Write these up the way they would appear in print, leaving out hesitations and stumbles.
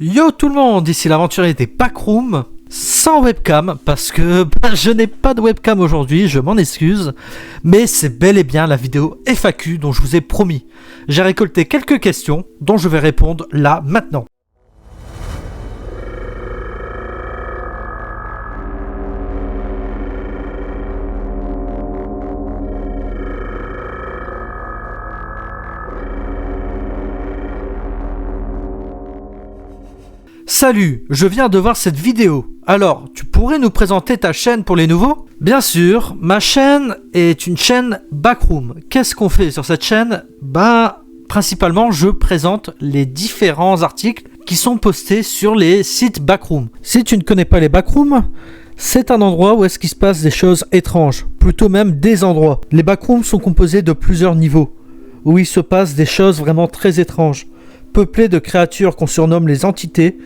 Yo tout le monde, ici l'aventurier des Backrooms, sans webcam, parce que je n'ai pas de webcam aujourd'hui, je m'en excuse, mais c'est bel et bien la vidéo FAQ dont je vous ai promis. J'ai récolté quelques questions dont je vais répondre là, maintenant. Salut, je viens de voir cette vidéo. Alors, tu pourrais nous présenter ta chaîne pour les nouveaux? Bien sûr, ma chaîne est une chaîne Backroom. Qu'est-ce qu'on fait sur cette chaîne? Principalement, je présente les différents articles qui sont postés sur les sites Backroom. Si tu ne connais pas les Backrooms, c'est un endroit où est-ce qu'il se passe des choses étranges, plutôt même des endroits. Les Backrooms sont composés de plusieurs niveaux, où il se passe des choses vraiment très étranges, peuplées de créatures qu'on surnomme les entités,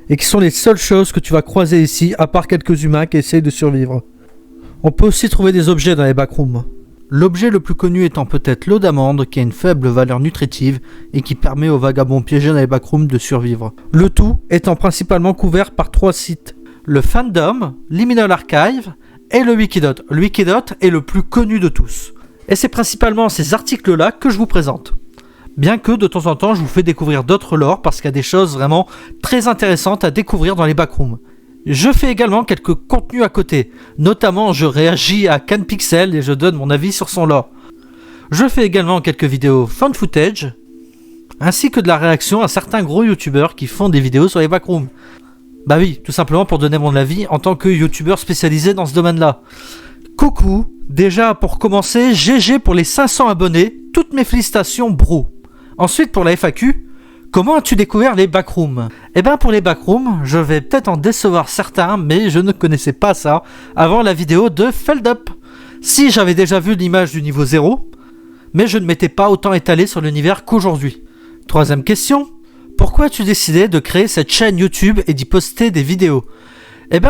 et qui sont les seules choses que tu vas croiser ici, à part quelques humains qui essayent de survivre. On peut aussi trouver des objets dans les backrooms. L'objet le plus connu étant peut-être l'eau d'amande, qui a une faible valeur nutritive et qui permet aux vagabonds piégés dans les backrooms de survivre. Le tout étant principalement couvert par 3 sites. Le Fandom, Liminal Archive et le Wikidot. Le Wikidot est le plus connu de tous. Et c'est principalement ces articles-là que je vous présente. Bien que de temps en temps je vous fais découvrir d'autres lores parce qu'il y a des choses vraiment très intéressantes à découvrir dans les backrooms. Je fais également quelques contenus à côté, notamment je réagis à CanPixel et je donne mon avis sur son lore. Je fais également quelques vidéos found footage, ainsi que de la réaction à certains gros youtubeurs qui font des vidéos sur les backrooms. Bah oui, tout simplement pour donner mon avis en tant que youtubeur spécialisé dans ce domaine-là. Coucou, déjà pour commencer, GG pour les 500 abonnés, toutes mes félicitations bro. Ensuite, pour la FAQ, comment as-tu découvert les backrooms? Pour les backrooms, je vais peut-être en décevoir certains, mais je ne connaissais pas ça avant la vidéo de Feldup. Si, j'avais déjà vu l'image du niveau 0, mais je ne m'étais pas autant étalé sur l'univers qu'aujourd'hui. Troisième question, pourquoi as-tu décidé de créer cette chaîne YouTube et d'y poster des vidéos?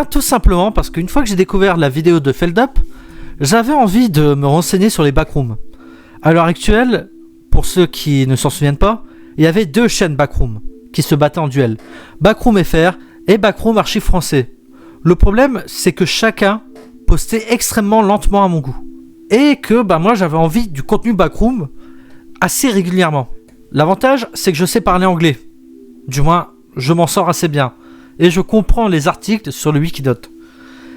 Tout simplement parce qu'une fois que j'ai découvert la vidéo de Feldup, j'avais envie de me renseigner sur les backrooms. À l'heure actuelle, pour ceux qui ne s'en souviennent pas, il y avait 2 chaînes Backroom qui se battaient en duel. Backroom FR et Backroom Archive Français. Le problème, c'est que chacun postait extrêmement lentement à mon goût. Et que moi j'avais envie du contenu Backroom assez régulièrement. L'avantage, c'est que je sais parler anglais. Du moins, je m'en sors assez bien. Et je comprends les articles sur le Wikidot.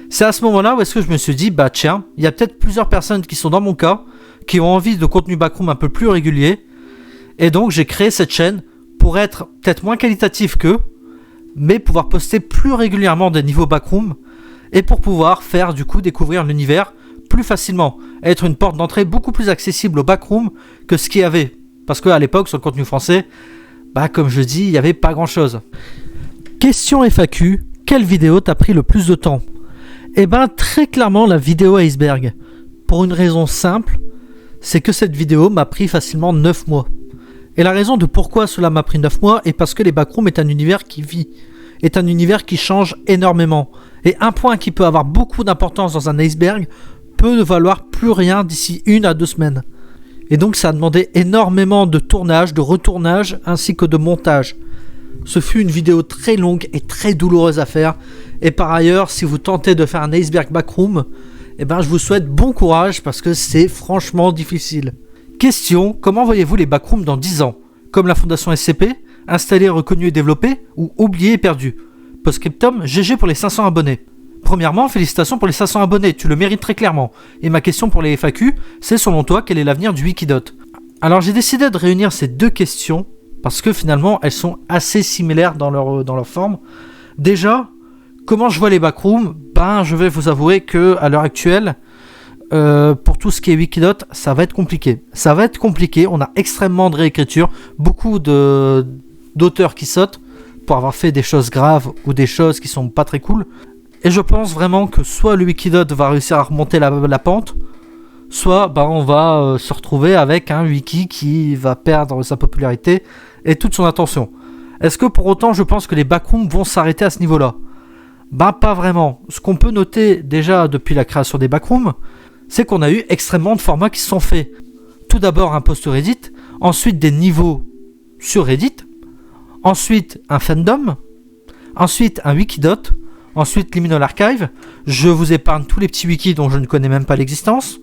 C'est à ce moment-là où est-ce que je me suis dit, tiens, il y a peut-être plusieurs personnes qui sont dans mon cas, qui ont envie de contenu Backroom un peu plus régulier. Et donc j'ai créé cette chaîne pour être peut-être moins qualitatif qu'eux, mais pouvoir poster plus régulièrement des niveaux Backroom, et pour pouvoir faire du coup découvrir l'univers plus facilement, être une porte d'entrée beaucoup plus accessible au Backroom que ce qu'il y avait. Parce qu'à l'époque, sur le contenu français, comme je dis, il n'y avait pas grand-chose. Question FAQ, quelle vidéo t'a pris le plus de temps? Très clairement la vidéo iceberg. Pour une raison simple, c'est que cette vidéo m'a pris facilement 9 mois. Et la raison de pourquoi cela m'a pris 9 mois est parce que les backrooms est un univers qui vit, est un univers qui change énormément. Et un point qui peut avoir beaucoup d'importance dans un iceberg peut ne valoir plus rien d'ici 1 à 2 semaines. Et donc ça a demandé énormément de tournage, de retournage ainsi que de montage. Ce fut une vidéo très longue et très douloureuse à faire. Et par ailleurs, si vous tentez de faire un iceberg backroom, je vous souhaite bon courage parce que c'est franchement difficile. Question, comment voyez-vous les backrooms dans 10 ans? Comme la fondation SCP, installé, reconnu et développé, ou oublié et perdu? Postscriptum, GG pour les 500 abonnés. Premièrement, félicitations pour les 500 abonnés, tu le mérites très clairement. Et ma question pour les FAQ, c'est selon toi, quel est l'avenir du Wikidot? Alors j'ai décidé de réunir ces 2 questions, parce que finalement, elles sont assez similaires dans leur forme. Déjà, comment je vois les backrooms? Je vais vous avouer que à l'heure actuelle, pour tout ce qui est Wikidot, ça va être compliqué. Ça va être compliqué, on a extrêmement de réécriture, beaucoup d'auteurs qui sautent pour avoir fait des choses graves ou des choses qui sont pas très cool. Et je pense vraiment que soit le Wikidot va réussir à remonter la pente, soit on va se retrouver avec un wiki qui va perdre sa popularité et toute son attention. Est-ce que pour autant je pense que les backrooms vont s'arrêter à ce niveau-là? Pas vraiment. Ce qu'on peut noter déjà depuis la création des backrooms, c'est qu'on a eu extrêmement de formats qui se sont faits. Tout d'abord un post Reddit, ensuite des niveaux sur Reddit, ensuite un fandom, Ensuite, un Wikidot. Ensuite, Liminal Archive. Je vous épargne tous les petits wikis dont je ne connais même pas l'existence.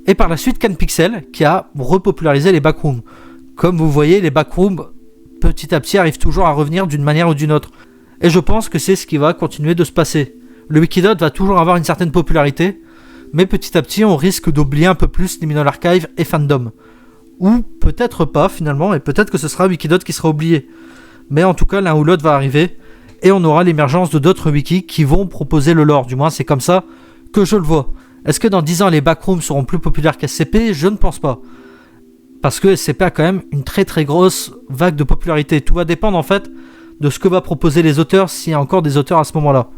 Et par la suite, CanPixel, qui a repopularisé les backrooms. Comme vous voyez, les backrooms, petit à petit, arrivent toujours à revenir d'une manière ou d'une autre. Et je pense que c'est ce qui va continuer de se passer. Le Wikidot va toujours avoir une certaine popularité, mais petit à petit, on risque d'oublier un peu plus Liminal Archive et Fandom. Ou peut-être pas, finalement, et peut-être que ce sera Wikidot qui sera oublié. Mais en tout cas, l'un ou l'autre va arriver, et on aura l'émergence de d'autres wikis qui vont proposer le lore. Du moins, c'est comme ça que je le vois. Est-ce que dans 10 ans, les backrooms seront plus populaires qu'SCP ? Je ne pense pas. Parce que SCP a quand même une très très grosse vague de popularité. Tout va dépendre en fait de ce que va proposer les auteurs, s'il y a encore des auteurs à ce moment-là.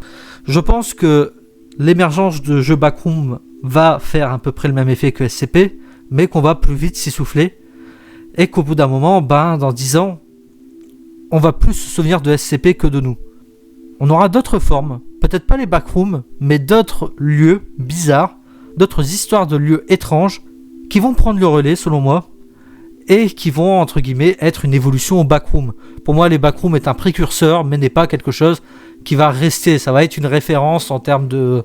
Je pense que l'émergence de jeux backroom va faire à peu près le même effet que SCP, mais qu'on va plus vite s'y souffler, et qu'au bout d'un moment, dans 10 ans, on va plus se souvenir de SCP que de nous. On aura d'autres formes, peut-être pas les backrooms, mais d'autres lieux bizarres, d'autres histoires de lieux étranges, qui vont prendre le relais selon moi, et qui vont, entre guillemets, être une évolution au backroom. Pour moi, les backrooms est un précurseur, mais n'est pas quelque chose qui va rester. Ça va être une référence en termes de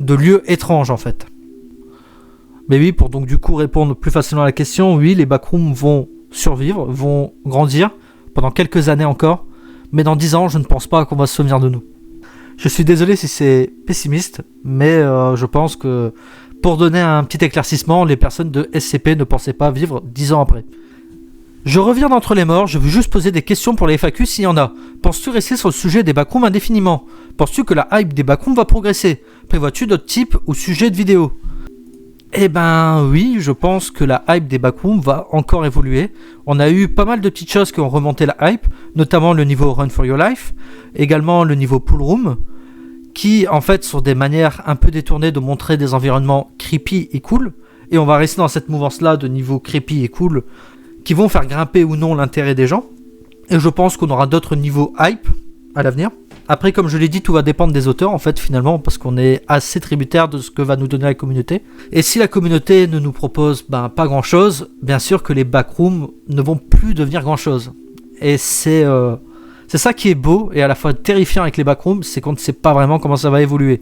lieux étranges, en fait. Mais oui, pour donc du coup répondre plus facilement à la question, oui, les backrooms vont survivre, vont grandir pendant quelques années encore, mais dans 10 ans, je ne pense pas qu'on va se souvenir de nous. Je suis désolé si c'est pessimiste, mais je pense que pour donner un petit éclaircissement, les personnes de SCP ne pensaient pas vivre 10 ans après. Je reviens d'entre les morts, je veux juste poser des questions pour les FAQ s'il y en a. Penses-tu rester sur le sujet des backrooms indéfiniment ? Penses-tu que la hype des backrooms va progresser ? Prévois-tu d'autres types ou sujets de vidéos ? Eh ben oui, je pense que la hype des backrooms va encore évoluer. On a eu pas mal de petites choses qui ont remonté la hype, notamment le niveau Run for Your Life, également le niveau Pool Room, qui en fait sont des manières un peu détournées de montrer des environnements creepy et cool, et on va rester dans cette mouvance-là de niveau creepy et cool, qui vont faire grimper ou non l'intérêt des gens, et je pense qu'on aura d'autres niveaux hype à l'avenir. Après, comme je l'ai dit, tout va dépendre des auteurs, en fait, finalement, parce qu'on est assez tributaire de ce que va nous donner la communauté. Et si la communauté ne nous propose pas grand-chose, bien sûr que les backrooms ne vont plus devenir grand-chose. Et c'est ça qui est beau et à la fois terrifiant avec les backrooms, c'est qu'on ne sait pas vraiment comment ça va évoluer.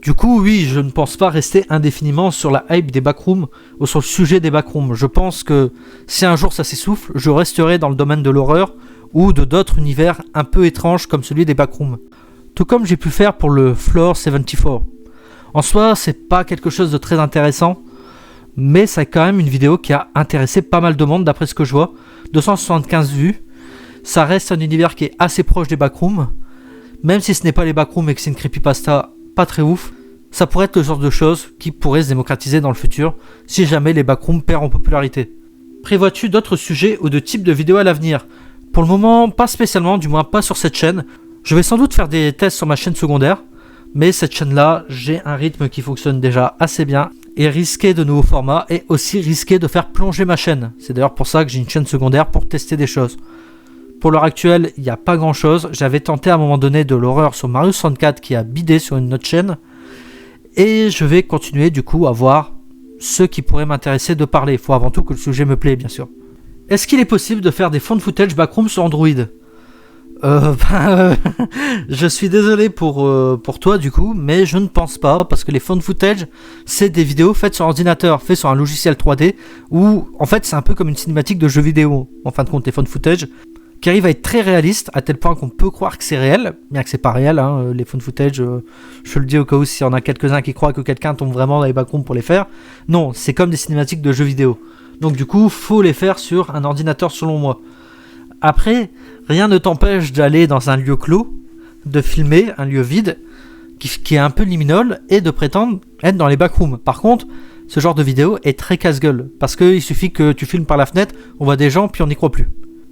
Du coup, oui, je ne pense pas rester indéfiniment sur la hype des backrooms ou sur le sujet des backrooms. Je pense que si un jour ça s'essouffle, je resterai dans le domaine de l'horreur ou de d'autres univers un peu étranges comme celui des backrooms. Tout comme j'ai pu faire pour le Floor 74. En soi, c'est pas quelque chose de très intéressant, mais c'est quand même une vidéo qui a intéressé pas mal de monde d'après ce que je vois. 275 vues, ça reste un univers qui est assez proche des backrooms, même si ce n'est pas les backrooms et que c'est une creepypasta pas très ouf, ça pourrait être le genre de choses qui pourrait se démocratiser dans le futur si jamais les backrooms perdent en popularité. Prévois-tu d'autres sujets ou de types de vidéos à l'avenir ? Pour le moment, pas spécialement, du moins pas sur cette chaîne. Je vais sans doute faire des tests sur ma chaîne secondaire, mais cette chaîne-là, j'ai un rythme qui fonctionne déjà assez bien, et risquer de nouveaux formats, et aussi risquer de faire plonger ma chaîne. C'est d'ailleurs pour ça que j'ai une chaîne secondaire pour tester des choses. Pour l'heure actuelle, il n'y a pas grand-chose. J'avais tenté à un moment donné de l'horreur sur Mario 64 qui a bidé sur une autre chaîne, et je vais continuer du coup à voir ce qui pourrait m'intéresser de parler. Il faut avant tout que le sujet me plaît, bien sûr. Est-ce qu'il est possible de faire des fonds de footage backroom sur Android ? Je suis désolé pour toi du coup, mais je ne pense pas, parce que les fonds de footage, c'est des vidéos faites sur ordinateur, faites sur un logiciel 3D, où en fait c'est un peu comme une cinématique de jeu vidéo, en fin de compte, les fonds de footage, qui arrivent à être très réalistes, à tel point qu'on peut croire que c'est réel, bien que c'est pas réel, hein, les fonds de footage, je le dis au cas où s'il y en a quelques-uns qui croient que quelqu'un tombe vraiment dans les backrooms pour les faire, non, c'est comme des cinématiques de jeux vidéo. Donc du coup, faut les faire sur un ordinateur selon moi. Après, rien ne t'empêche d'aller dans un lieu clos, de filmer un lieu vide, qui est un peu liminal, et de prétendre être dans les backrooms. Par contre, ce genre de vidéo est très casse-gueule, parce qu'il suffit que tu filmes par la fenêtre, on voit des gens, puis on n'y croit plus.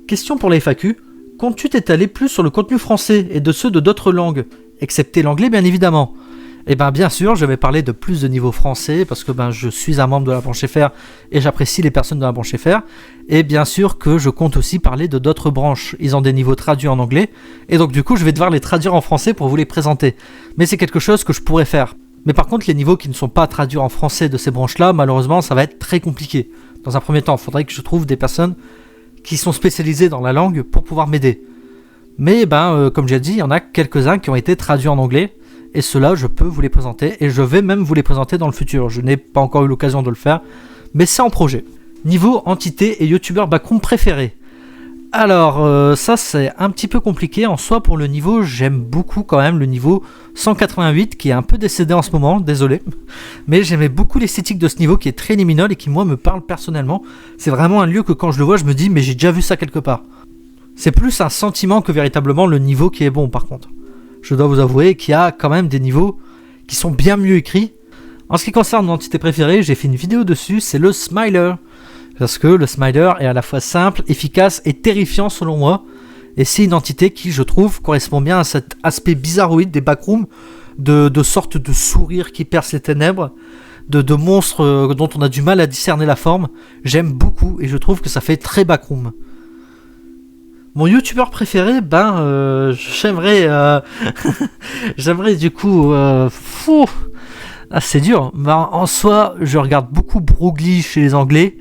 Question pour les FAQ, comptes-tu t'étaler plus sur le contenu français et de ceux de d'autres langues, excepté l'anglais bien évidemment ? Eh bien sûr, je vais parler de plus de niveau français parce que je suis un membre de la branche FR et j'apprécie les personnes de la branche FR. Et bien sûr que je compte aussi parler de d'autres branches. Ils ont des niveaux traduits en anglais et donc du coup je vais devoir les traduire en français pour vous les présenter. Mais c'est quelque chose que je pourrais faire. Mais par contre les niveaux qui ne sont pas traduits en français de ces branches-là, malheureusement ça va être très compliqué. Dans un premier temps, il faudrait que je trouve des personnes qui sont spécialisées dans la langue pour pouvoir m'aider. Mais comme j'ai dit, il y en a quelques-uns qui ont été traduits en anglais. Et ceux-là, je peux vous les présenter. Et je vais même vous les présenter dans le futur. Je n'ai pas encore eu l'occasion de le faire. Mais c'est en projet. Niveau entité et youtubeur backroom préféré. Alors, ça c'est un petit peu compliqué. En soi, pour le niveau, j'aime beaucoup quand même le niveau 188 qui est un peu décédé en ce moment, désolé. Mais j'aimais beaucoup l'esthétique de ce niveau qui est très liminal et qui moi me parle personnellement. C'est vraiment un lieu que quand je le vois, je me dis mais j'ai déjà vu ça quelque part. C'est plus un sentiment que véritablement le niveau qui est bon par contre. Je dois vous avouer qu'il y a quand même des niveaux qui sont bien mieux écrits. En ce qui concerne mon entité préférée, j'ai fait une vidéo dessus, c'est le Smiler. Parce que le Smiler est à la fois simple, efficace et terrifiant selon moi. Et c'est une entité qui, je trouve, correspond bien à cet aspect bizarroïde des backrooms, de sorte de sourire qui perce les ténèbres, de monstres dont on a du mal à discerner la forme. J'aime beaucoup et je trouve que ça fait très backroom. Mon youtubeur préféré, j'aimerais j'aimerais du coup... c'est dur. En soi, je regarde beaucoup Broglie chez les Anglais.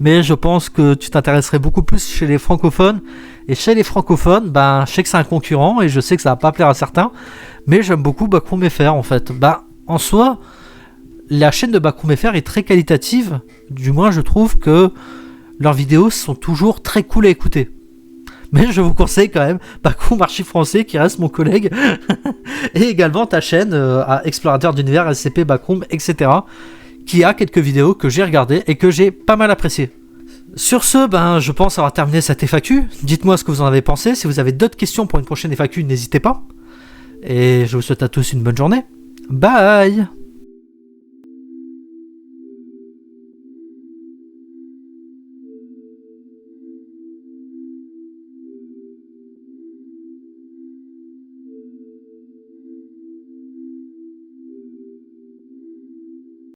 Mais je pense que tu t'intéresserais beaucoup plus chez les francophones. Et chez les francophones, je sais que c'est un concurrent et je sais que ça va pas plaire à certains. Mais j'aime beaucoup Backroom FR en fait. En soi, la chaîne de Backroom FR est très qualitative. Du moins, je trouve que leurs vidéos sont toujours très cool à écouter. Mais je vous conseille quand même Backroom Archive Français qui reste mon collègue. Et également ta chaîne à Explorateur d'univers, SCP, Backroom, etc. qui a quelques vidéos que j'ai regardées et que j'ai pas mal appréciées. Sur ce, je pense avoir terminé cette FAQ. Dites-moi ce que vous en avez pensé. Si vous avez d'autres questions pour une prochaine FAQ, n'hésitez pas. Et je vous souhaite à tous une bonne journée. Bye!